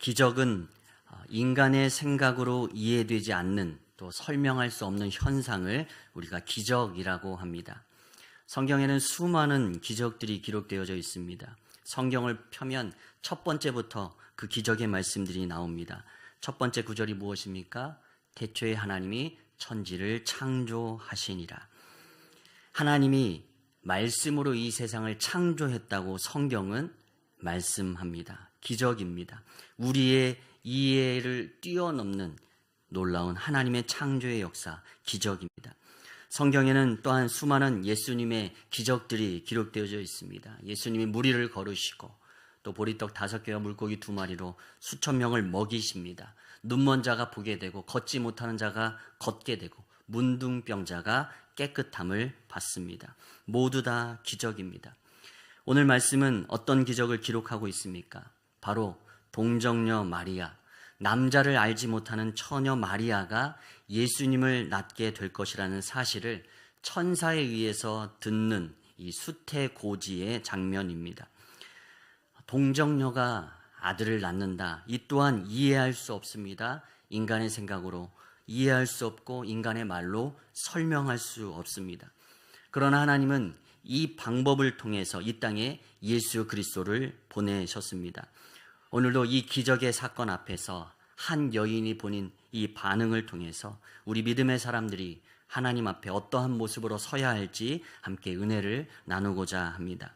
기적은 인간의 생각으로 이해되지 않는, 또 설명할 수 없는 현상을 우리가 기적이라고 합니다. 성경에는 수많은 기적들이 기록되어져 있습니다. 성경을 펴면 첫 번째부터 그 기적의 말씀들이 나옵니다. 첫 번째 구절이 무엇입니까? 태초에 하나님이 천지를 창조하시니라. 하나님이 말씀으로 이 세상을 창조했다고 성경은 말씀합니다. 기적입니다. 우리의 이해를 뛰어넘는 놀라운 하나님의 창조의 역사, 기적입니다. 성경에는 또한 수많은 예수님의 기적들이 기록되어져 있습니다. 예수님이 무리를 걸으시고 또 보리떡 5개와 물고기 2마리로 수천 명을 먹이십니다. 눈먼 자가 보게 되고 걷지 못하는 자가 걷게 되고 문둥병자가 깨끗함을 받습니다. 모두 다 기적입니다. 오늘 말씀은 어떤 기적을 기록하고 있습니까? 바로 동정녀 마리아, 남자를 알지 못하는 처녀 마리아가 예수님을 낳게 될 것이라는 사실을 천사에 의해서 듣는 이 수태고지의 장면입니다. 동정녀가 아들을 낳는다. 이 또한 이해할 수 없습니다. 인간의 생각으로 이해할 수 없고 인간의 말로 설명할 수 없습니다. 그러나 하나님은 이 방법을 통해서 이 땅에 예수 그리스도를 보내셨습니다. 오늘도 이 기적의 사건 앞에서 한 여인이 보인 이 반응을 통해서 우리 믿음의 사람들이 하나님 앞에 어떠한 모습으로 서야 할지 함께 은혜를 나누고자 합니다.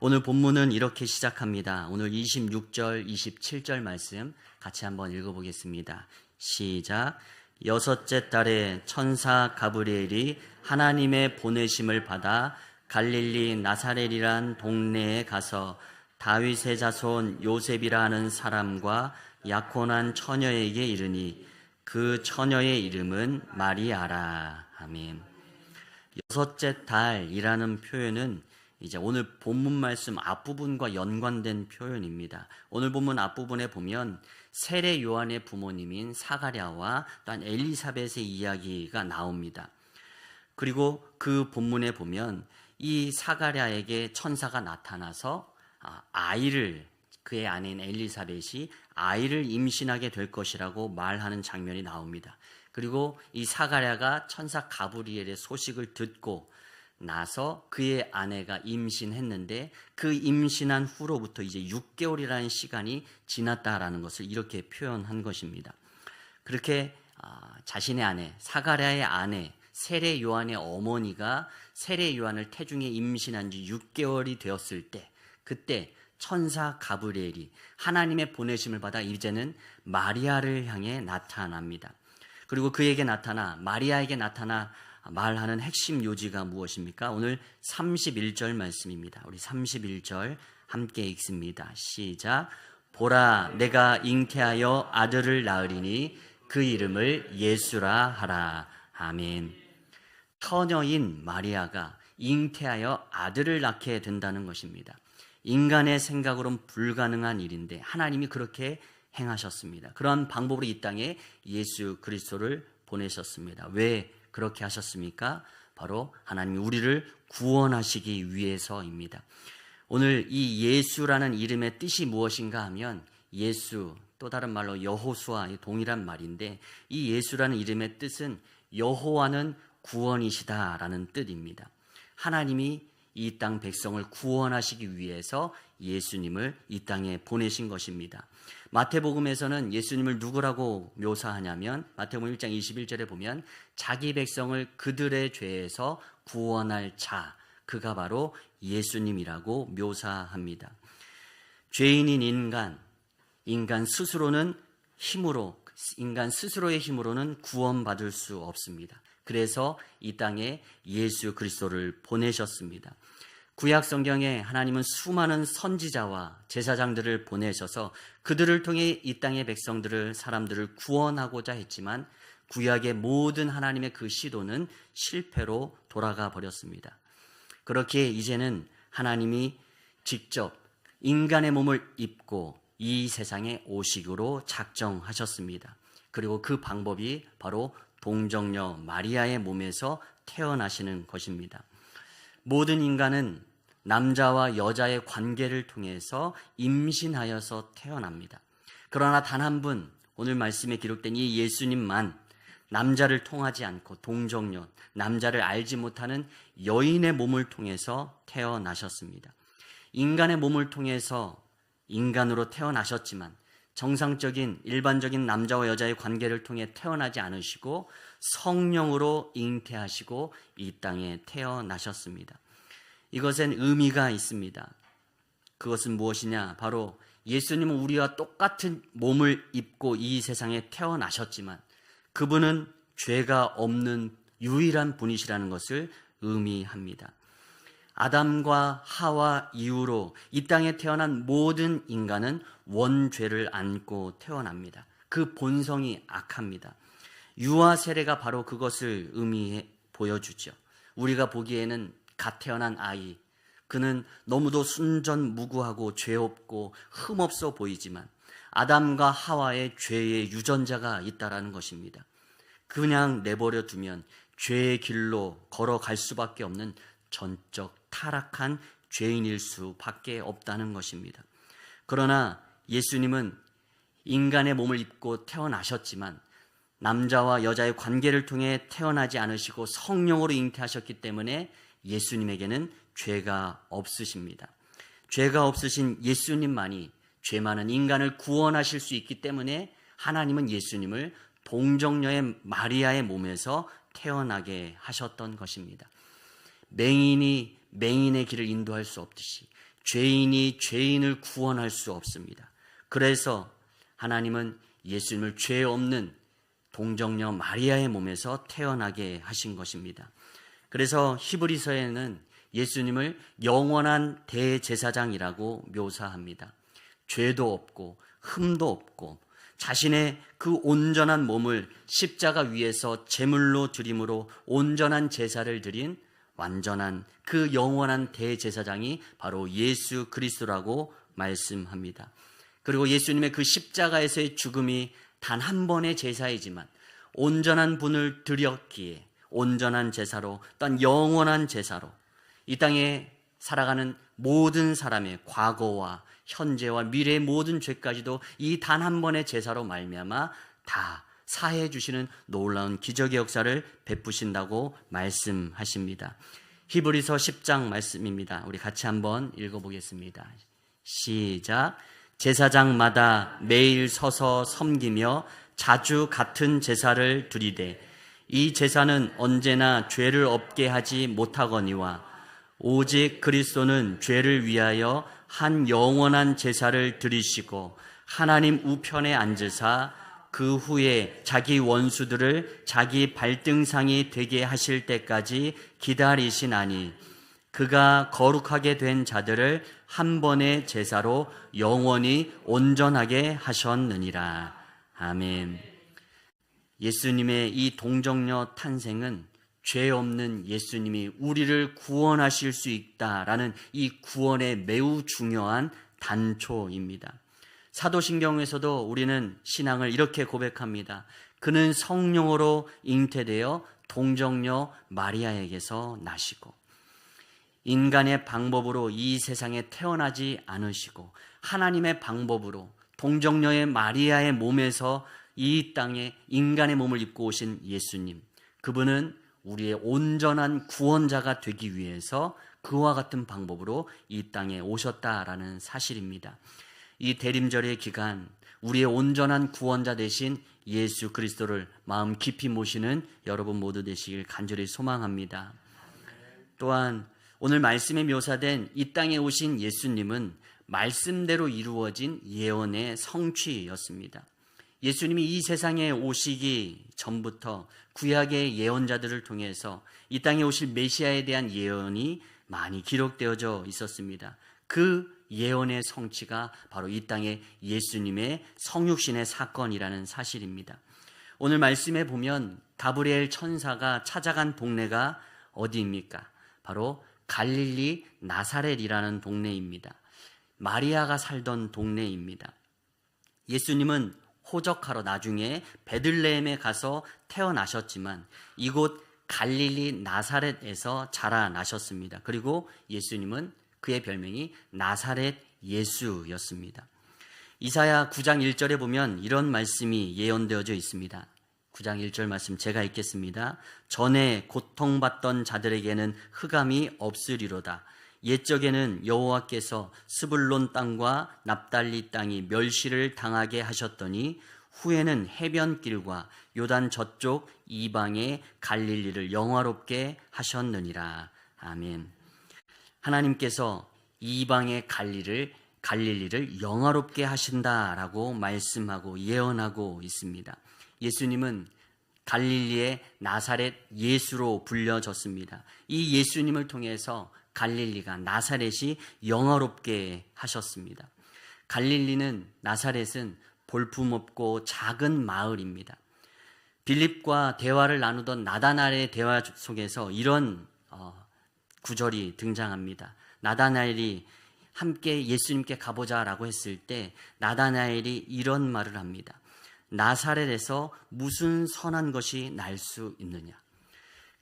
오늘 본문은 이렇게 시작합니다. 오늘 26절, 27절 말씀 같이 한번 읽어보겠습니다. 시작. 6째 달에 천사 가브리엘이 하나님의 보내심을 받아 갈릴리 나사렛이란 동네에 가서 다윗의 자손 요셉이라 하는 사람과 약혼한 처녀에게 이르니 그 처녀의 이름은 마리아라. 아멘. 6째 달이라는 표현은 이제 오늘 본문 말씀 앞부분과 연관된 표현입니다. 오늘 본문 앞부분에 보면 세례 요한의 부모님인 사가랴와 또한 엘리사벳의 이야기가 나옵니다. 그리고 그 본문에 보면 이 사가랴에게 천사가 나타나서 아이를, 그의 아내인 엘리사벳이 아이를 임신하게 될 것이라고 말하는 장면이 나옵니다. 그리고 이 사가랴가 천사 가브리엘의 소식을 듣고 나서 그의 아내가 임신했는데 그 임신한 후로부터 이제 6개월이라는 시간이 지났다라는 것을 이렇게 표현한 것입니다. 그렇게 자신의 아내, 사가랴의 아내, 세례 요한의 어머니가 세례 요한을 태중에 임신한 지 6개월이 되었을 때, 그때 천사 가브리엘이 하나님의 보내심을 받아 이제는 마리아를 향해 나타납니다. 그리고 그에게 나타나, 마리아에게 나타나 말하는 핵심 요지가 무엇입니까? 오늘 31절 말씀입니다. 우리 31절 함께 읽습니다. 시작. 보라, 내가 잉태하여 아들을 낳으리니 그 이름을 예수라 하라. 아멘. 처녀인 마리아가 잉태하여 아들을 낳게 된다는 것입니다. 인간의 생각으로는 불가능한 일인데 하나님이 그렇게 행하셨습니다. 그런 방법으로 이 땅에 예수 그리스도를 보내셨습니다. 왜 그렇게 하셨습니까? 바로 하나님이 우리를 구원하시기 위해서입니다. 오늘 이 예수라는 이름의 뜻이 무엇인가 하면 예수, 또 다른 말로 여호수아, 동일한 말인데 이 예수라는 이름의 뜻은 여호와는 구원이시다라는 뜻입니다. 하나님이 이 땅 백성을 구원하시기 위해서 예수님을 이 땅에 보내신 것입니다. 마태복음에서는 예수님을 누구라고 묘사하냐면 마태복음 1장 21절에 보면 자기 백성을 그들의 죄에서 구원할 자, 그가 바로 예수님이라고 묘사합니다. 죄인인 인간 스스로의 힘으로는 구원받을 수 없습니다. 그래서 이 땅에 예수 그리스도를 보내셨습니다. 구약 성경에 하나님은 수많은 선지자와 제사장들을 보내셔서 그들을 통해 이 땅의 사람들을 구원하고자 했지만 구약의 모든 하나님의 그 시도는 실패로 돌아가 버렸습니다. 그렇게 이제는 하나님이 직접 인간의 몸을 입고 이 세상에 오시기로 작정하셨습니다. 그리고 그 방법이 바로 동정녀 마리아의 몸에서 태어나시는 것입니다. 모든 인간은 남자와 여자의 관계를 통해서 임신하여서 태어납니다. 그러나 단 한 분, 오늘 말씀에 기록된 이 예수님만 남자를 통하지 않고 동정녀, 남자를 알지 못하는 여인의 몸을 통해서 태어나셨습니다. 인간의 몸을 통해서 인간으로 태어나셨지만 정상적인 일반적인 남자와 여자의 관계를 통해 태어나지 않으시고 성령으로 잉태하시고 이 땅에 태어나셨습니다. 이것엔 의미가 있습니다. 그것은 무엇이냐? 바로 예수님은 우리와 똑같은 몸을 입고 이 세상에 태어나셨지만 그분은 죄가 없는 유일한 분이시라는 것을 의미합니다. 아담과 하와 이후로 이 땅에 태어난 모든 인간은 원죄를 안고 태어납니다. 그 본성이 악합니다. 유아 세례가 바로 그것을 의미해 보여주죠. 우리가 보기에는 갓 태어난 아이, 그는 너무도 순전무구하고 죄 없고 흠없어 보이지만 아담과 하와의 죄의 유전자가 있다라는 것입니다. 그냥 내버려 두면 죄의 길로 걸어갈 수밖에 없는 전적 타락한 죄인일 수밖에 없다는 것입니다. 그러나 예수님은 인간의 몸을 입고 태어나셨지만 남자와 여자의 관계를 통해 태어나지 않으시고 성령으로 잉태하셨기 때문에 예수님에게는 죄가 없으십니다. 죄가 없으신 예수님만이 죄 많은 인간을 구원하실 수 있기 때문에 하나님은 예수님을 동정녀의 마리아의 몸에서 태어나게 하셨던 것입니다. 맹인이 맹인의 길을 인도할 수 없듯이 죄인이 죄인을 구원할 수 없습니다. 그래서 하나님은 예수님을 죄 없는 동정녀 마리아의 몸에서 태어나게 하신 것입니다. 그래서 히브리서에는 예수님을 영원한 대제사장이라고 묘사합니다. 죄도 없고 흠도 없고 자신의 그 온전한 몸을 십자가 위에서 제물로 드림으로 온전한 제사를 드린 완전한 그 영원한 대제사장이 바로 예수 그리스도라고 말씀합니다. 그리고 예수님의 그 십자가에서의 죽음이 단 한 번의 제사이지만 온전한 분을 드렸기에 온전한 제사로 또한 영원한 제사로 이 땅에 살아가는 모든 사람의 과거와 현재와 미래의 모든 죄까지도 이 단 한 번의 제사로 말미암아 다 사해 주시는 놀라운 기적의 역사를 베푸신다고 말씀하십니다. 히브리서 10장 말씀입니다. 우리 같이 한번 읽어보겠습니다. 시작. 제사장마다 매일 서서 섬기며 자주 같은 제사를 드리되 이 제사는 언제나 죄를 없게 하지 못하거니와 오직 그리스도는 죄를 위하여 한 영원한 제사를 드리시고 하나님 우편에 앉으사 그 후에 자기 원수들을 자기 발등상이 되게 하실 때까지 기다리시나니 그가 거룩하게 된 자들을 한 번의 제사로 영원히 온전하게 하셨느니라. 아멘. 예수님의 이 동정녀 탄생은 죄 없는 예수님이 우리를 구원하실 수 있다라는 이 구원의 매우 중요한 단초입니다. 사도신경에서도 우리는 신앙을 이렇게 고백합니다. 그는 성령으로 잉태되어 동정녀 마리아에게서 나시고 인간의 방법으로 이 세상에 태어나지 않으시고 하나님의 방법으로 동정녀의 마리아의 몸에서 이 땅에 인간의 몸을 입고 오신 예수님, 그분은 우리의 온전한 구원자가 되기 위해서 그와 같은 방법으로 이 땅에 오셨다라는 사실입니다. 이 대림절의 기간 우리의 온전한 구원자 되신 예수 그리스도를 마음 깊이 모시는 여러분 모두 되시길 간절히 소망합니다. 또한 오늘 말씀에 묘사된 이 땅에 오신 예수님은 말씀대로 이루어진 예언의 성취였습니다. 예수님이 이 세상에 오시기 전부터 구약의 예언자들을 통해서 이 땅에 오실 메시아에 대한 예언이 많이 기록되어져 있었습니다. 그 예언의 성취가 바로 이 땅에 예수님의 성육신의 사건이라는 사실입니다. 오늘 말씀에 보면 가브리엘 천사가 찾아간 동네가 어디입니까? 바로 갈릴리 나사렛이라는 동네입니다. 마리아가 살던 동네입니다. 예수님은 호적하러 나중에 베들레헴에 가서 태어나셨지만 이곳 갈릴리 나사렛에서 자라나셨습니다. 그리고 예수님은 그의 별명이 나사렛 예수였습니다. 이사야 9장 1절에 보면 이런 말씀이 예언되어져 있습니다. 9장 1절 말씀 제가 읽겠습니다. 전에 고통받던 자들에게는 흑암이 없으리로다. 옛적에는 여호와께서 스불론 땅과 납달리 땅이 멸시를 당하게 하셨더니 후에는 해변길과 요단 저쪽 이방의 갈릴리를 영화롭게 하셨느니라. 아멘. 하나님께서 이방의 갈릴리를 영화롭게 하신다라고 말씀하고 예언하고 있습니다. 예수님은 갈릴리의 나사렛 예수로 불려졌습니다. 이 예수님을 통해서 갈릴리가 나사렛이 영화롭게 하셨습니다. 갈릴리는 나사렛은 볼품없고 작은 마을입니다. 빌립과 대화를 나누던 나다나엘의 대화 속에서 이런 구절이 등장합니다. 나다나엘이 함께 예수님께 가보자라고 했을 때 나다나엘이 이런 말을 합니다. 나사렛에서 무슨 선한 것이 날 수 있느냐.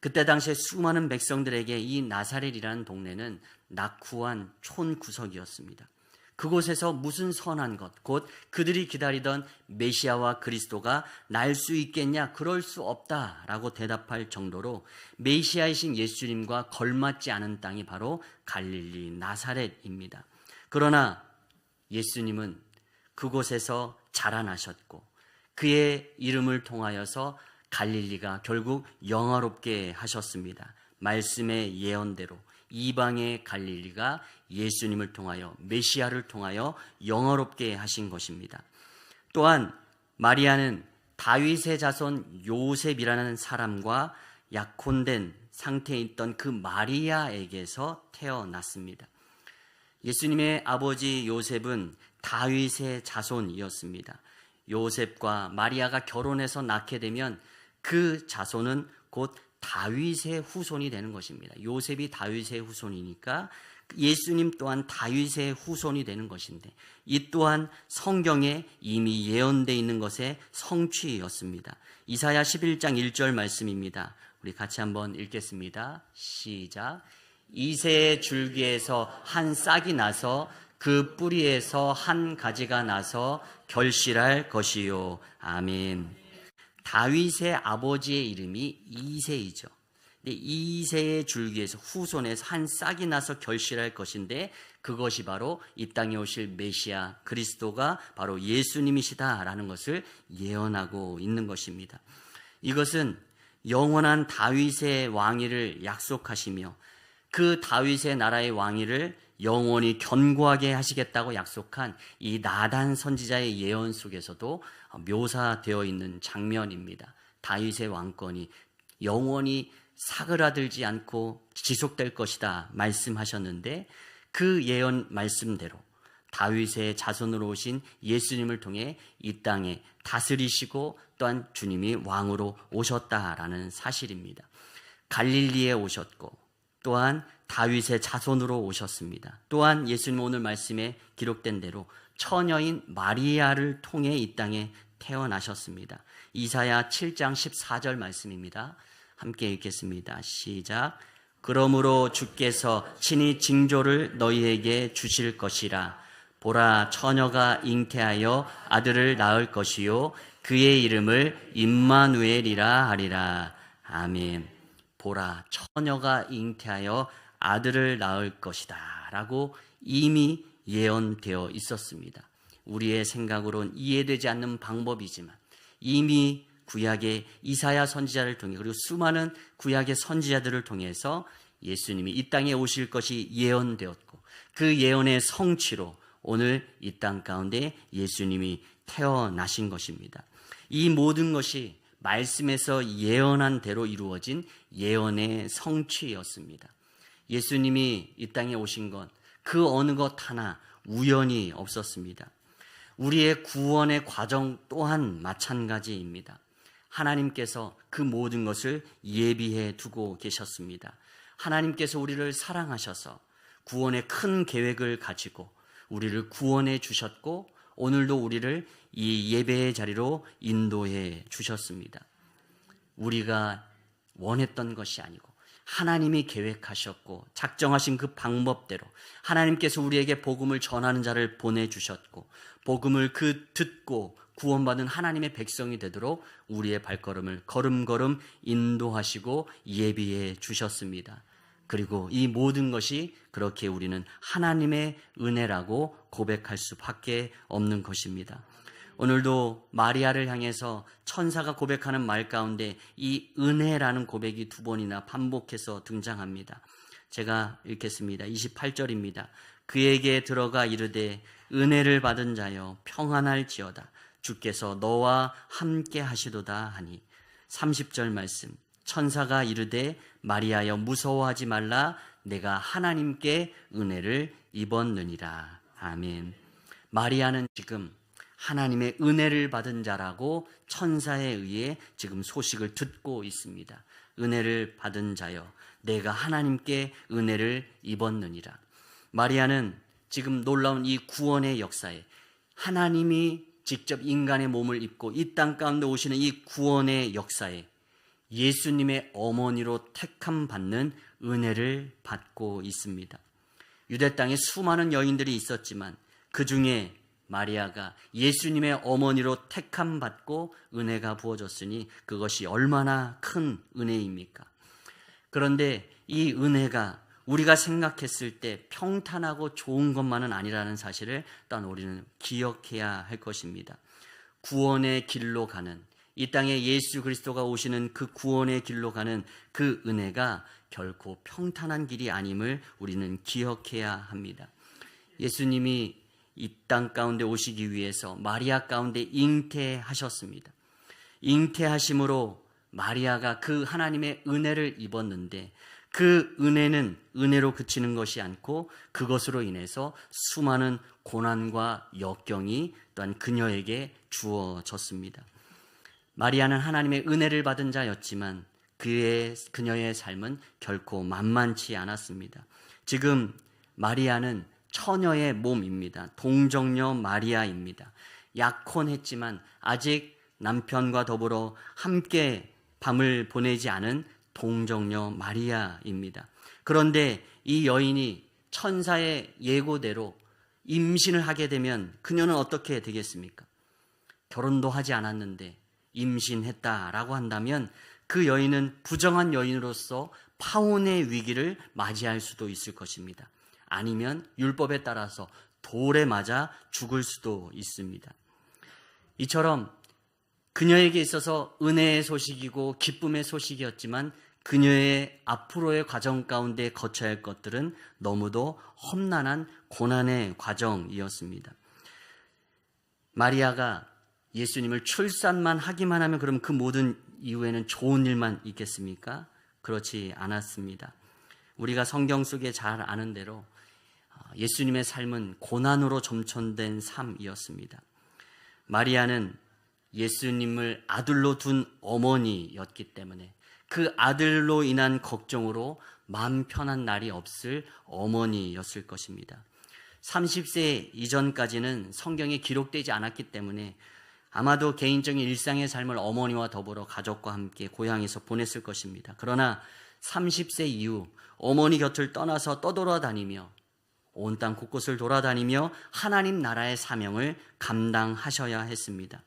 그때 당시에 수많은 백성들에게 이 나사렛이라는 동네는 낙후한 촌구석이었습니다. 그곳에서 무슨 선한 것, 곧 그들이 기다리던 메시아와 그리스도가 날 수 있겠냐? 그럴 수 없다라고 대답할 정도로 메시아이신 예수님과 걸맞지 않은 땅이 바로 갈릴리 나사렛입니다. 그러나 예수님은 그곳에서 자라나셨고 그의 이름을 통하여서 갈릴리가 결국 영화롭게 하셨습니다. 말씀의 예언대로 이방의 갈릴리가 예수님을 통하여 메시아를 통하여 영화롭게 하신 것입니다. 또한 마리아는 다윗의 자손 요셉이라는 사람과 약혼된 상태에 있던 그 마리아에게서 태어났습니다. 예수님의 아버지 요셉은 다윗의 자손이었습니다. 요셉과 마리아가 결혼해서 낳게 되면 그 자손은 곧 다윗의 후손이 되는 것입니다. 요셉이 다윗의 후손이니까 예수님 또한 다윗의 후손이 되는 것인데 이 또한 성경에 이미 예언되어 있는 것의 성취였습니다. 이사야 11장 1절 말씀입니다. 우리 같이 한번 읽겠습니다. 시작. 이새의 줄기에서 한 싹이 나서 그 뿌리에서 한 가지가 나서 결실할 것이요. 아멘. 다윗의 아버지의 이름이 이새이죠. 이새의 줄기에서 후손에서 한 싹이 나서 결실할 것인데 그것이 바로 이 땅에 오실 메시아 그리스도가 바로 예수님이시다라는 것을 예언하고 있는 것입니다. 이것은 영원한 다윗의 왕위를 약속하시며 그 다윗의 나라의 왕위를 영원히 견고하게 하시겠다고 약속한 이 나단 선지자의 예언 속에서도 묘사되어 있는 장면입니다. 다윗의 왕권이 영원히 사그라들지 않고 지속될 것이다 말씀하셨는데 그 예언 말씀대로 다윗의 자손으로 오신 예수님을 통해 이 땅에 다스리시고 또한 주님이 왕으로 오셨다라는 사실입니다. 갈릴리에 오셨고 또한 다윗의 자손으로 오셨습니다. 또한 예수님 오늘 말씀에 기록된 대로 처녀인 마리아를 통해 이 땅에 태어나셨습니다. 이사야 7장 14절 말씀입니다. 함께 읽겠습니다. 시작. 그러므로 주께서 친히 징조를 너희에게 주실 것이라. 보라, 처녀가 잉태하여 아들을 낳을 것이요 그의 이름을 임마누엘이라 하리라. 아멘. 보라, 처녀가 잉태하여 아들을 낳을 것이다 라고 이미 예언되어 있었습니다. 우리의 생각으로는 이해되지 않는 방법이지만 이미 구약의 이사야 선지자를 통해 그리고 수많은 구약의 선지자들을 통해서 예수님이 이 땅에 오실 것이 예언되었고 그 예언의 성취로 오늘 이 땅 가운데 예수님이 태어나신 것입니다. 이 모든 것이 말씀에서 예언한 대로 이루어진 예언의 성취였습니다. 예수님이 이 땅에 오신 것, 그 어느 것 하나 우연이 없었습니다. 우리의 구원의 과정 또한 마찬가지입니다. 하나님께서 그 모든 것을 예비해 두고 계셨습니다. 하나님께서 우리를 사랑하셔서 구원의 큰 계획을 가지고 우리를 구원해 주셨고 오늘도 우리를 이 예배의 자리로 인도해 주셨습니다. 우리가 원했던 것이 아니고 하나님이 계획하셨고 작정하신 그 방법대로 하나님께서 우리에게 복음을 전하는 자를 보내주셨고 복음을 듣고 구원받은 하나님의 백성이 되도록 우리의 발걸음을 걸음걸음 인도하시고 예비해 주셨습니다. 그리고 이 모든 것이 그렇게 우리는 하나님의 은혜라고 고백할 수밖에 없는 것입니다. 오늘도 마리아를 향해서 천사가 고백하는 말 가운데 이 은혜라는 고백이 2번이나 반복해서 등장합니다. 제가 읽겠습니다. 28절입니다. 그에게 들어가 이르되 은혜를 받은 자여 평안할지어다. 주께서 너와 함께 하시도다 하니. 30절 말씀. 천사가 이르되 마리아여 무서워하지 말라. 내가 하나님께 은혜를 입었느니라. 아멘. 마리아는 지금 하나님의 은혜를 받은 자라고 천사에 의해 지금 소식을 듣고 있습니다. 은혜를 받은 자여 내가 하나님께 은혜를 입었느니라. 마리아는 지금 놀라운 이 구원의 역사에 하나님이 직접 인간의 몸을 입고 이 땅 가운데 오시는 이 구원의 역사에 예수님의 어머니로 택함 받는 은혜를 받고 있습니다. 유대 땅에 수많은 여인들이 있었지만 그 중에 마리아가 예수님의 어머니로 택함 받고 은혜가 부어졌으니 그것이 얼마나 큰 은혜입니까? 그런데 이 은혜가 우리가 생각했을 때 평탄하고 좋은 것만은 아니라는 사실을 일단 우리는 기억해야 할 것입니다. 구원의 길로 가는, 이 땅에 예수 그리스도가 오시는 그 구원의 길로 가는 그 은혜가 결코 평탄한 길이 아님을 우리는 기억해야 합니다. 예수님이 이 땅 가운데 오시기 위해서 마리아 가운데 잉태하셨습니다. 잉태하심으로 마리아가 그 하나님의 은혜를 입었는데 그 은혜는 은혜로 그치는 것이 않고 그것으로 인해서 수많은 고난과 역경이 또한 그녀에게 주어졌습니다. 마리아는 하나님의 은혜를 받은 자였지만 그녀의 삶은 결코 만만치 않았습니다. 지금 마리아는 처녀의 몸입니다. 동정녀 마리아입니다. 약혼했지만 아직 남편과 더불어 함께 밤을 보내지 않은 동정녀 마리아입니다. 그런데 이 여인이 천사의 예고대로 임신을 하게 되면 그녀는 어떻게 되겠습니까? 결혼도 하지 않았는데 임신했다라고 한다면 그 여인은 부정한 여인으로서 파혼의 위기를 맞이할 수도 있을 것입니다. 아니면 율법에 따라서 돌에 맞아 죽을 수도 있습니다. 이처럼 그녀에게 있어서 은혜의 소식이고 기쁨의 소식이었지만 그녀의 앞으로의 과정 가운데 거쳐야 할 것들은 너무도 험난한 고난의 과정이었습니다. 마리아가 예수님을 출산만 하기만 하면 그럼 그 모든 이후에는 좋은 일만 있겠습니까? 그렇지 않았습니다. 우리가 성경 속에 잘 아는 대로 예수님의 삶은 고난으로 점천된 삶이었습니다. 마리아는 예수님을 아들로 둔 어머니였기 때문에 그 아들로 인한 걱정으로 마음 편한 날이 없을 어머니였을 것입니다. 30세 이전까지는 성경에 기록되지 않았기 때문에 아마도 개인적인 일상의 삶을 어머니와 더불어 가족과 함께 고향에서 보냈을 것입니다. 그러나 30세 이후 어머니 곁을 떠나서 떠돌아다니며 온 땅 곳곳을 돌아다니며 하나님 나라의 사명을 감당하셔야 했습니다.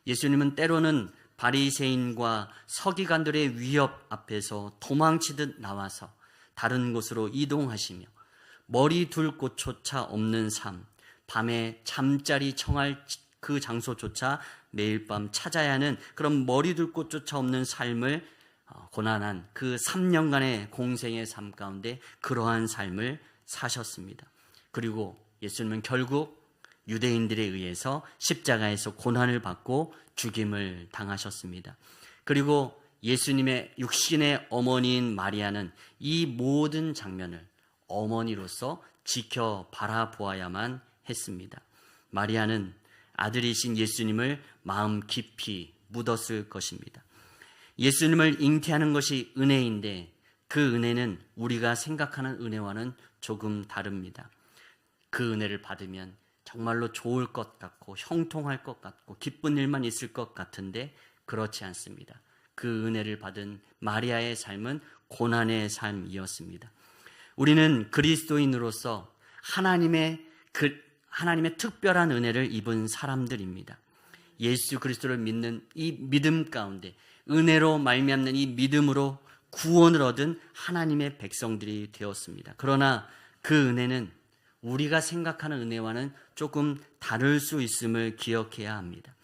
예수님은 때로는 바리새인과 서기관들의 위협 앞에서 도망치듯 나와서 다른 곳으로 이동하시며 머리 둘 곳조차 없는 삶, 밤에 잠자리 청할 그 장소조차 매일 밤 찾아야 하는 그런 머리 둘 곳조차 없는 삶을 고난한 그 3년간의 공생의 삶 가운데 그러한 삶을 사셨습니다. 그리고 예수님은 결국 유대인들에 의해서 십자가에서 고난을 받고 죽임을 당하셨습니다. 그리고 예수님의 육신의 어머니인 마리아는 이 모든 장면을 어머니로서 지켜 바라보아야만 했습니다. 마리아는 아들이신 예수님을 마음 깊이 묻었을 것입니다. 예수님을 잉태하는 것이 은혜인데 그 은혜는 우리가 생각하는 은혜와는 조금 다릅니다. 그 은혜를 받으면 정말로 좋을 것 같고 형통할 것 같고 기쁜 일만 있을 것 같은데 그렇지 않습니다. 그 은혜를 받은 마리아의 삶은 고난의 삶이었습니다. 우리는 그리스도인으로서 하나님의 특별한 은혜를 입은 사람들입니다. 예수 그리스도를 믿는 이 믿음 가운데 은혜로 말미암는 이 믿음으로 구원을 얻은 하나님의 백성들이 되었습니다. 그러나 그 은혜는 우리가 생각하는 은혜와는 조금 다를 수 있음을 기억해야 합니다.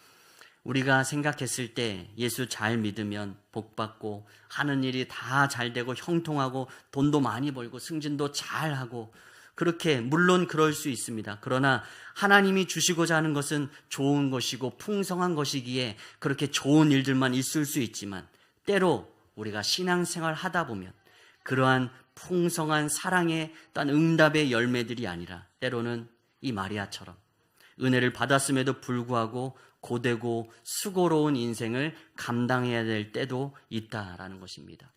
우리가 생각했을 때 예수 잘 믿으면 복받고 하는 일이 다 잘 되고 형통하고 돈도 많이 벌고 승진도 잘하고, 그렇게 물론 그럴 수 있습니다. 그러나 하나님이 주시고자 하는 것은 좋은 것이고 풍성한 것이기에 그렇게 좋은 일들만 있을 수 있지만, 때로 우리가 신앙생활 하다 보면 그러한 풍성한 사랑의 또한 응답의 열매들이 아니라 때로는 이 마리아처럼 은혜를 받았음에도 불구하고 고되고 수고로운 인생을 감당해야 될 때도 있다라는 것입니다.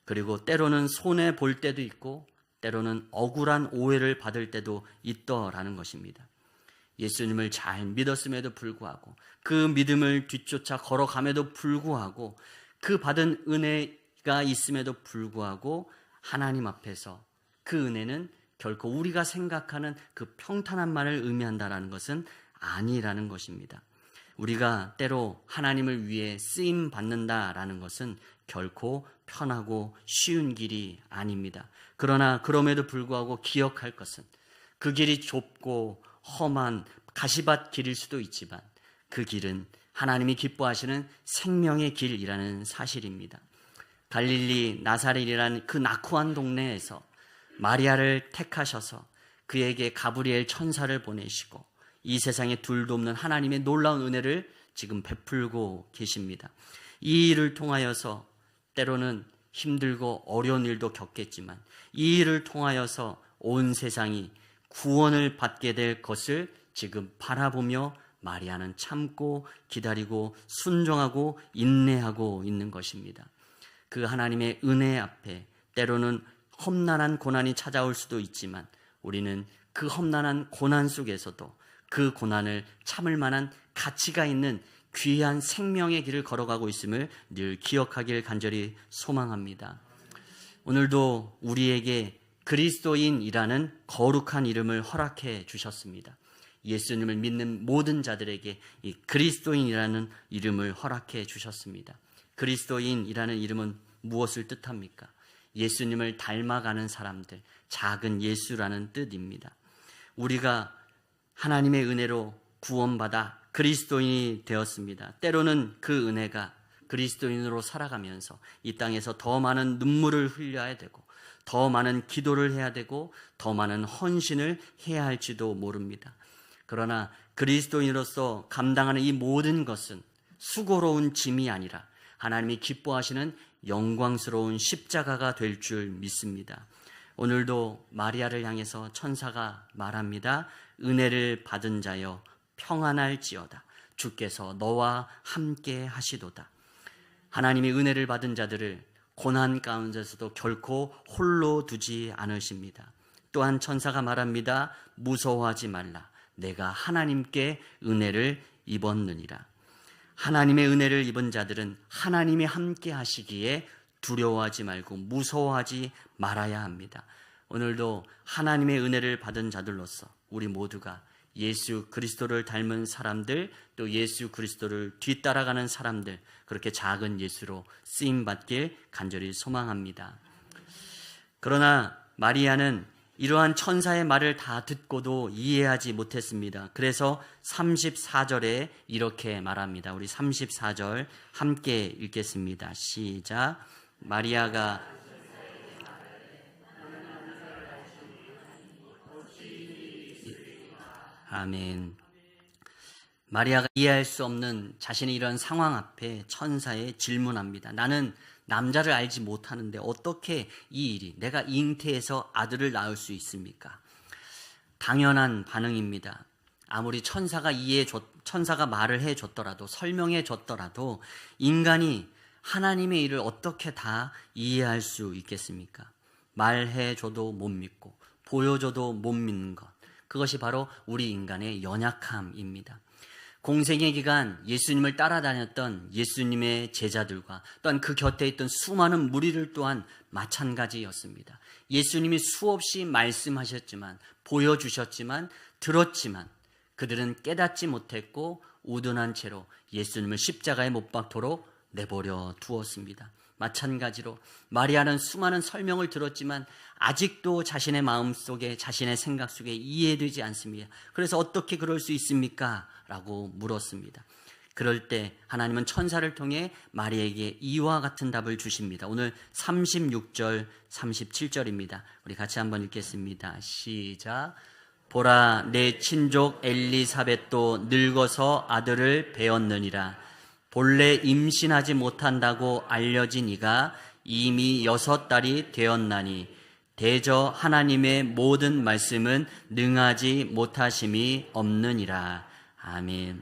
그리고 때로는 손해 볼 때도 있고 때로는 억울한 오해를 받을 때도 있더라는 것입니다. 예수님을 잘 믿었음에도 불구하고 그 믿음을 뒤쫓아 걸어감에도 불구하고 그 받은 은혜가 있음에도 불구하고 하나님 앞에서 그 은혜는 결코 우리가 생각하는 그 평탄함만을 의미한다라는 것은 아니라는 것입니다. 우리가 때로 하나님을 위해 쓰임 받는다라는 것은 결코 편하고 쉬운 길이 아닙니다. 그러나 그럼에도 불구하고 기억할 것은 그 길이 좁고 험한 가시밭 길일 수도 있지만 그 길은 하나님이 기뻐하시는 생명의 길이라는 사실입니다. 갈릴리 나사렛이라는 그 낙후한 동네에서 마리아를 택하셔서 그에게 가브리엘 천사를 보내시고 이 세상에 둘도 없는 하나님의 놀라운 은혜를 지금 베풀고 계십니다. 이 일을 통하여서 때로는 힘들고 어려운 일도 겪겠지만 이 일을 통하여서 온 세상이 구원을 받게 될 것을 지금 바라보며 마리아는 참고 기다리고 순종하고 인내하고 있는 것입니다. 그 하나님의 은혜 앞에 때로는 험난한 고난이 찾아올 수도 있지만 우리는 그 험난한 고난 속에서도 그 고난을 참을 만한 가치가 있는 귀한 생명의 길을 걸어가고 있음을 늘 기억하길 간절히 소망합니다. 오늘도 우리에게 그리스도인이라는 거룩한 이름을 허락해 주셨습니다. 예수님을 믿는 모든 자들에게 이 그리스도인이라는 이름을 허락해 주셨습니다. 그리스도인이라는 이름은 무엇을 뜻합니까? 예수님을 닮아가는 사람들, 작은 예수라는 뜻입니다. 우리가 하나님의 은혜로 구원받아 그리스도인이 되었습니다. 때로는 그 은혜가 그리스도인으로 살아가면서 이 땅에서 더 많은 눈물을 흘려야 되고 더 많은 기도를 해야 되고 더 많은 헌신을 해야 할지도 모릅니다. 그러나 그리스도인으로서 감당하는 이 모든 것은 수고로운 짐이 아니라 하나님이 기뻐하시는 영광스러운 십자가가 될 줄 믿습니다. 오늘도 마리아를 향해서 천사가 말합니다. 은혜를 받은 자여 평안할지어다. 주께서 너와 함께 하시도다. 하나님의 은혜를 받은 자들을 고난 가운데서도 결코 홀로 두지 않으십니다. 또한 천사가 말합니다. 무서워하지 말라. 내가 하나님께 은혜를 입었느니라. 하나님의 은혜를 입은 자들은 하나님이 함께 하시기에 두려워하지 말고 무서워하지 말아야 합니다. 오늘도 하나님의 은혜를 받은 자들로서 우리 모두가 예수 그리스도를 닮은 사람들, 또 예수 그리스도를 뒤따라가는 사람들, 그렇게 작은 예수로 쓰임받길 간절히 소망합니다. 그러나 마리아는 이러한 천사의 말을 다 듣고도 이해하지 못했습니다. 그래서 34절에 이렇게 말합니다. 우리 34절 함께 읽겠습니다. 시작. 마리아가 아멘. 마리아가 이해할 수 없는 자신의 이런 상황 앞에 천사에 질문합니다. 나는 남자를 알지 못하는데 어떻게 이 일이, 내가 잉태해서 아들을 낳을 수 있습니까? 당연한 반응입니다. 아무리 천사가 말을 해줬더라도, 설명해줬더라도 인간이 하나님의 일을 어떻게 다 이해할 수 있겠습니까? 말해줘도 못 믿고 보여줘도 못 믿는 것, 그것이 바로 우리 인간의 연약함입니다. 공생의 기간 예수님을 따라다녔던 예수님의 제자들과 또한 그 곁에 있던 수많은 무리들 또한 마찬가지였습니다. 예수님이 수없이 말씀하셨지만, 보여주셨지만, 들었지만 그들은 깨닫지 못했고 우둔한 채로 예수님을 십자가에 못 박도록 내버려 두었습니다. 마찬가지로 마리아는 수많은 설명을 들었지만 아직도 자신의 마음속에, 자신의 생각 속에 이해되지 않습니다. 그래서 어떻게 그럴 수 있습니까? 라고 물었습니다. 그럴 때 하나님은 천사를 통해 마리아에게 이와 같은 답을 주십니다. 오늘 36절, 37절입니다. 우리 같이 한번 읽겠습니다. 시작. 보라, 내 친족 엘리사벳도 늙어서 아들을 배었느니라. 본래 임신하지 못한다고 알려진 이가 이미 6달이 되었나니 대저 하나님의 모든 말씀은 능하지 못하심이 없느니라. 아멘.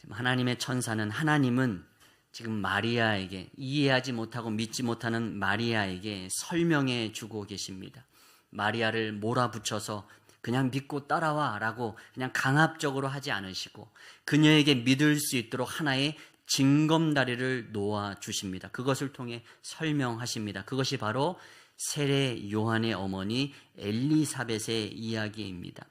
하나님의 천사는, 하나님은 지금 마리아에게, 이해하지 못하고 믿지 못하는 마리아에게 설명해 주고 계십니다. 마리아를 몰아붙여서 그냥 믿고 따라와 라고 그냥 강압적으로 하지 않으시고 그녀에게 믿을 수 있도록 하나의 징검다리를 놓아 주십니다. 그것을 통해 설명하십니다. 그것이 바로 세례 요한의 어머니 엘리사벳의 이야기입니다.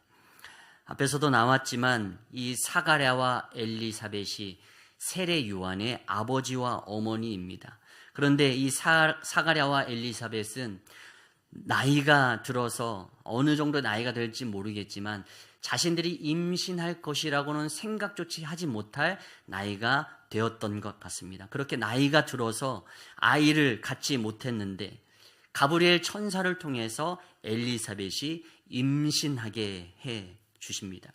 앞에서도 나왔지만 이 사가랴와 엘리사벳이 세례 요한의 아버지와 어머니입니다. 그런데 이 사가랴와 엘리사벳은 나이가 들어서 어느 정도 나이가 될지 모르겠지만 자신들이 임신할 것이라고는 생각조차 하지 못할 나이가 되었던 것 같습니다. 그렇게 나이가 들어서 아이를 갖지 못했는데 가브리엘 천사를 통해서 엘리사벳이 임신하게 해 주십니다.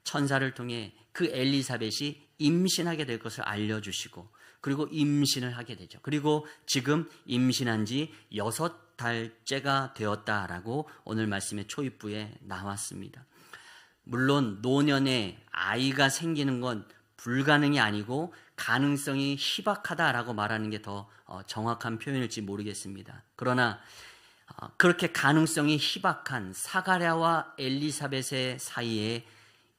천사를 통해 그 엘리사벳이 임신하게 될 것을 알려주시고 그리고 임신을 하게 되죠. 그리고 지금 임신한 지 6달째가 되었다라고 오늘 말씀의 초입부에 나왔습니다. 물론 노년에 아이가 생기는 건 불가능이 아니고 가능성이 희박하다라고 말하는 게 더 정확한 표현일지 모르겠습니다. 그러나 그렇게 가능성이 희박한 사가랴와 엘리사벳의 사이에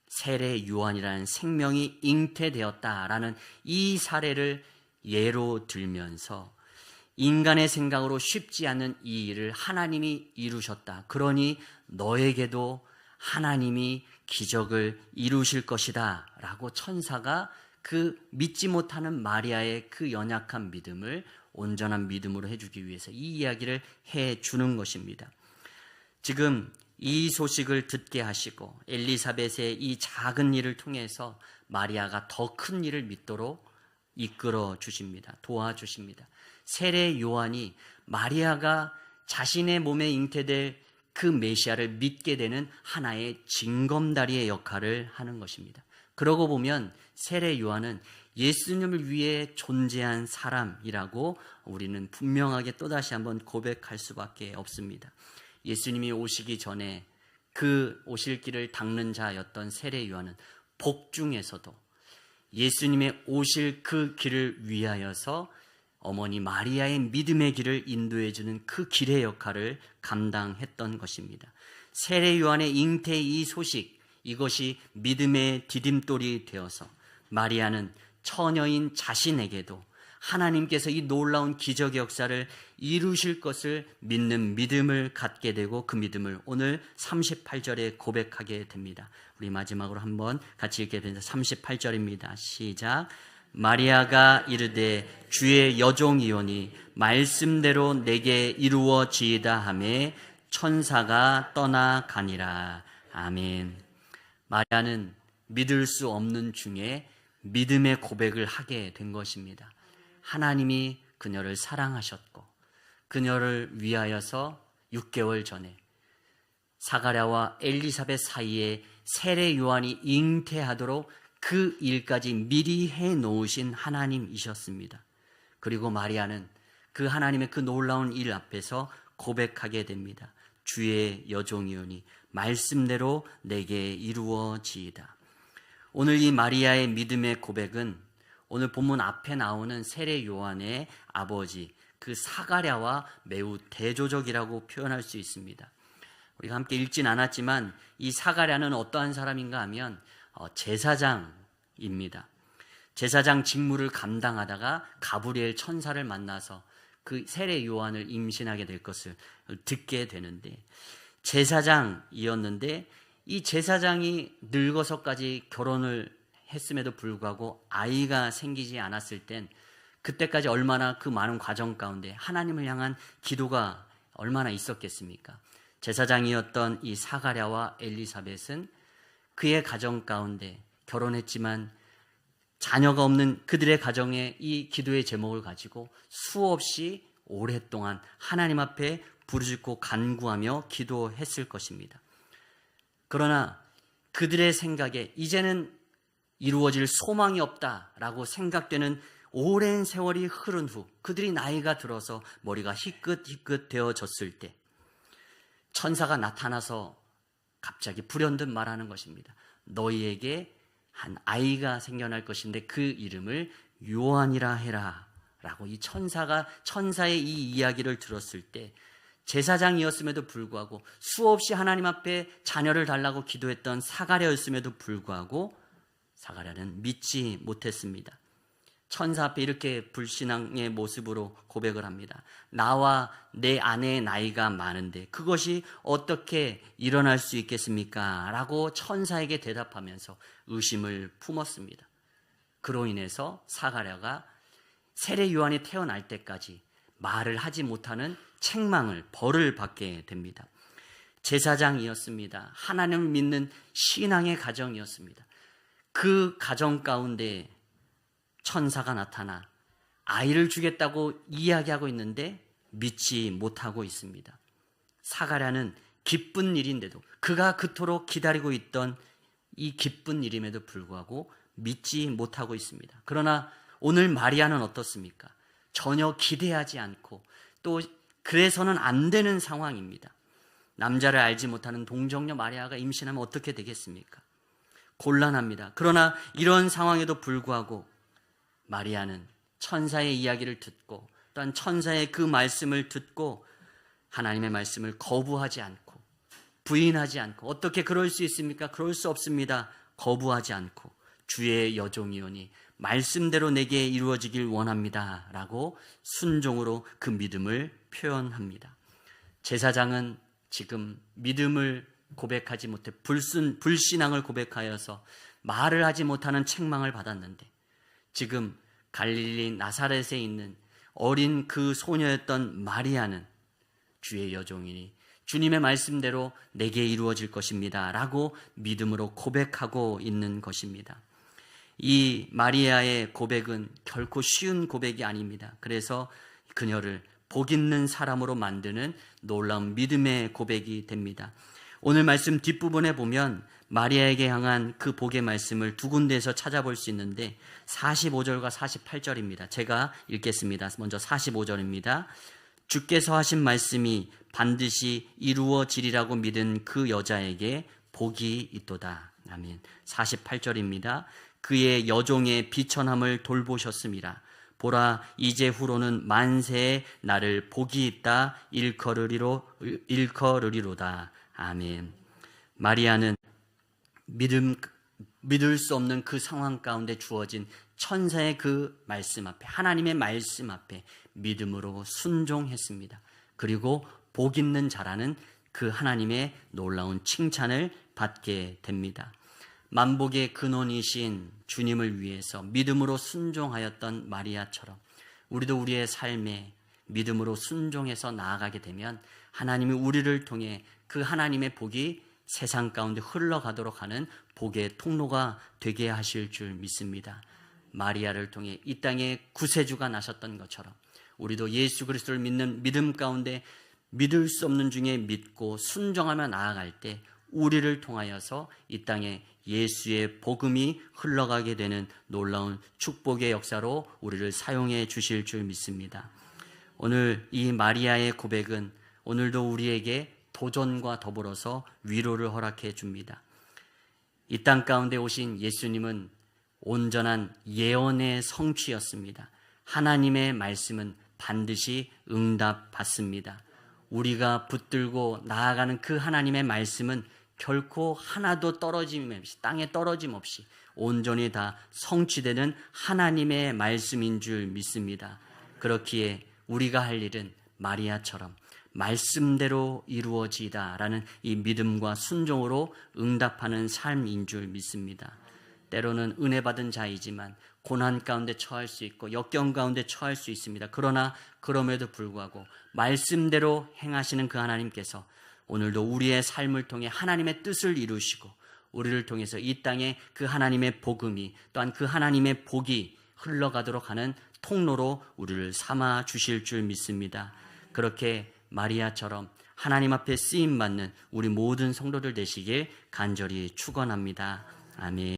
세례 요한이라는 생명이 잉태되었다라는 이 사례를 예로 들면서 인간의 생각으로 쉽지 않은 이 일을 하나님이 이루셨다. 그러니 너에게도 하나님이 기적을 이루실 것이다 라고 천사가 그 믿지 못하는 마리아의 그 연약한 믿음을 온전한 믿음으로 해주기 위해서 이 이야기를 해주는 것입니다. 지금 이 소식을 듣게 하시고 엘리사벳의 이 작은 일을 통해서 마리아가 더 큰 일을 믿도록 이끌어 주십니다. 도와주십니다. 세례 요한이 마리아가 자신의 몸에 잉태될 그 메시아를 믿게 되는 하나의 징검다리의 역할을 하는 것입니다. 그러고 보면 세례 요한은 예수님을 위해 존재한 사람이라고 우리는 분명하게 또다시 한번 고백할 수밖에 없습니다. 예수님이 오시기 전에 그 오실 길을 닦는 자였던 세례 요한은 복 중에서도 예수님의 오실 그 길을 위하여서 어머니 마리아의 믿음의 길을 인도해 주는 그 길의 역할을 감당했던 것입니다. 세례 요한의 잉태의 이 소식, 이것이 믿음의 디딤돌이 되어서 마리아는 처녀인 자신에게도 하나님께서 이 놀라운 기적의 역사를 이루실 것을 믿는 믿음을 갖게 되고 그 믿음을 오늘 38절에 고백하게 됩니다. 우리 마지막으로 한번 같이 읽게 됩니다. 38절입니다. 시작. 마리아가 이르되 주의 여종이오니 말씀대로 내게 이루어지이다 하매 천사가 떠나가니라. 아멘. 마리아는 믿을 수 없는 중에 믿음의 고백을 하게 된 것입니다. 하나님이 그녀를 사랑하셨고 그녀를 위하여서 6개월 전에 사가랴와 엘리사벳 사이에 세례 요한이 잉태하도록 그 일까지 미리 해놓으신 하나님이셨습니다. 그리고 마리아는 그 하나님의 그 놀라운 일 앞에서 고백하게 됩니다. 주의 여종이오니 말씀대로 내게 이루어지이다. 오늘 이 마리아의 믿음의 고백은 오늘 본문 앞에 나오는 세례 요한의 아버지 그 사가랴와 매우 대조적이라고 표현할 수 있습니다. 우리가 함께 읽진 않았지만 이 사가랴는 어떠한 사람인가 하면 제사장입니다. 제사장 직무를 감당하다가 가브리엘 천사를 만나서 그 세례 요한을 임신하게 될 것을 듣게 되는데, 제사장이었는데 이 제사장이 늙어서까지 결혼을 했음에도 불구하고 아이가 생기지 않았을 땐 그때까지 얼마나 그 많은 과정 가운데 하나님을 향한 기도가 얼마나 있었겠습니까? 제사장이었던 이 사가랴와 엘리사벳은 그의 가정 가운데 결혼했지만 자녀가 없는 그들의 가정에 이 기도의 제목을 가지고 수없이 오랫동안 하나님 앞에 부르짖고 간구하며 기도했을 것입니다. 그러나 그들의 생각에 이제는 이루어질 소망이 없다라고 생각되는 오랜 세월이 흐른 후, 그들이 나이가 들어서 머리가 희끗희끗 되어졌을 때 천사가 나타나서 갑자기 불현듯 말하는 것입니다. 너희에게 한 아이가 생겨날 것인데 그 이름을 요한이라 해라 라고, 이 천사의 이 이야기를 들었을 때 제사장이었음에도 불구하고 수없이 하나님 앞에 자녀를 달라고 기도했던 사가랴였음에도 불구하고 사가랴는 믿지 못했습니다. 천사 앞에 이렇게 불신앙의 모습으로 고백을 합니다. 나와 내 아내의 나이가 많은데 그것이 어떻게 일어날 수 있겠습니까? 라고 천사에게 대답하면서 의심을 품었습니다. 그로 인해서 사가랴가 세례 요한이 태어날 때까지 말을 하지 못하는 책망을, 벌을 받게 됩니다. 제사장이었습니다. 하나님을 믿는 신앙의 가정이었습니다. 그 가정 가운데 천사가 나타나 아이를 주겠다고 이야기하고 있는데 믿지 못하고 있습니다. 사가랴는 기쁜 일인데도, 그가 그토록 기다리고 있던 이 기쁜 일임에도 불구하고 믿지 못하고 있습니다. 그러나 오늘 마리아는 어떻습니까? 전혀 기대하지 않고 또 그래서는 안 되는 상황입니다. 남자를 알지 못하는 동정녀 마리아가 임신하면 어떻게 되겠습니까? 곤란합니다. 그러나 이런 상황에도 불구하고 마리아는 천사의 이야기를 듣고 또한 천사의 그 말씀을 듣고 하나님의 말씀을 거부하지 않고 부인하지 않고, 어떻게 그럴 수 있습니까? 그럴 수 없습니다. 거부하지 않고 주의 여종이오니 말씀대로 내게 이루어지길 원합니다 라고 순종으로 그 믿음을 표현합니다. 제사장은 지금 믿음을 고백하지 못해 불신앙을 고백하여서 말을 하지 못하는 책망을 받았는데, 지금 갈릴리 나사렛에 있는 어린 그 소녀였던 마리아는 주의 여종이니 주님의 말씀대로 내게 이루어질 것입니다 라고 믿음으로 고백하고 있는 것입니다. 이 마리아의 고백은 결코 쉬운 고백이 아닙니다. 그래서 그녀를 복 있는 사람으로 만드는 놀라운 믿음의 고백이 됩니다. 오늘 말씀 뒷부분에 보면 마리아에게 향한 그 복의 말씀을 두 군데에서 찾아볼 수 있는데 45절과 48절입니다. 제가 읽겠습니다. 먼저 45절입니다. 주께서 하신 말씀이 반드시 이루어지리라고 믿은 그 여자에게 복이 있도다. 아멘. 48절입니다. 그의 여종의 비천함을 돌보셨음이라. 보라, 이제 후로는 만세에 나를 복이 있다 일컬으리로다. 아멘. 마리아는 믿을 수 없는 그 상황 가운데 주어진 천사의 그 말씀 앞에, 하나님의 말씀 앞에 믿음으로 순종했습니다. 그리고 복 있는 자라는 그 하나님의 놀라운 칭찬을 받게 됩니다. 만복의 근원이신 주님을 위해서 믿음으로 순종하였던 마리아처럼 우리도 우리의 삶에 믿음으로 순종해서 나아가게 되면 하나님이 우리를 통해 그 하나님의 복이 세상 가운데 흘러가도록 하는 복의 통로가 되게 하실 줄 믿습니다. 마리아를 통해 이 땅에 구세주가 나셨던 것처럼 우리도 예수 그리스도를 믿는 믿음 가운데 믿을 수 없는 중에 믿고 순종하며 나아갈 때 우리를 통하여서 이 땅에 예수의 복음이 흘러가게 되는 놀라운 축복의 역사로 우리를 사용해 주실 줄 믿습니다. 오늘 이 마리아의 고백은 오늘도 우리에게 도전과 더불어서 위로를 허락해 줍니다. 이 땅 가운데 오신 예수님은 온전한 예언의 성취였습니다. 하나님의 말씀은 반드시 응답받습니다. 우리가 붙들고 나아가는 그 하나님의 말씀은 결코 하나도 떨어짐 없이, 땅에 떨어짐 없이 온전히 다 성취되는 하나님의 말씀인 줄 믿습니다. 그렇기에 우리가 할 일은 마리아처럼 말씀대로 이루어지다라는 이 믿음과 순종으로 응답하는 삶인 줄 믿습니다. 때로는 은혜 받은 자이지만 고난 가운데 처할 수 있고 역경 가운데 처할 수 있습니다. 그러나 그럼에도 불구하고 말씀대로 행하시는 그 하나님께서 오늘도 우리의 삶을 통해 하나님의 뜻을 이루시고 우리를 통해서 이 땅에 그 하나님의 복음이 또한 그 하나님의 복이 흘러가도록 하는 통로로 우리를 삼아 주실 줄 믿습니다. 그렇게 마리아처럼 하나님 앞에 쓰임받는 우리 모든 성도들 되시길 간절히 축원합니다. 아멘.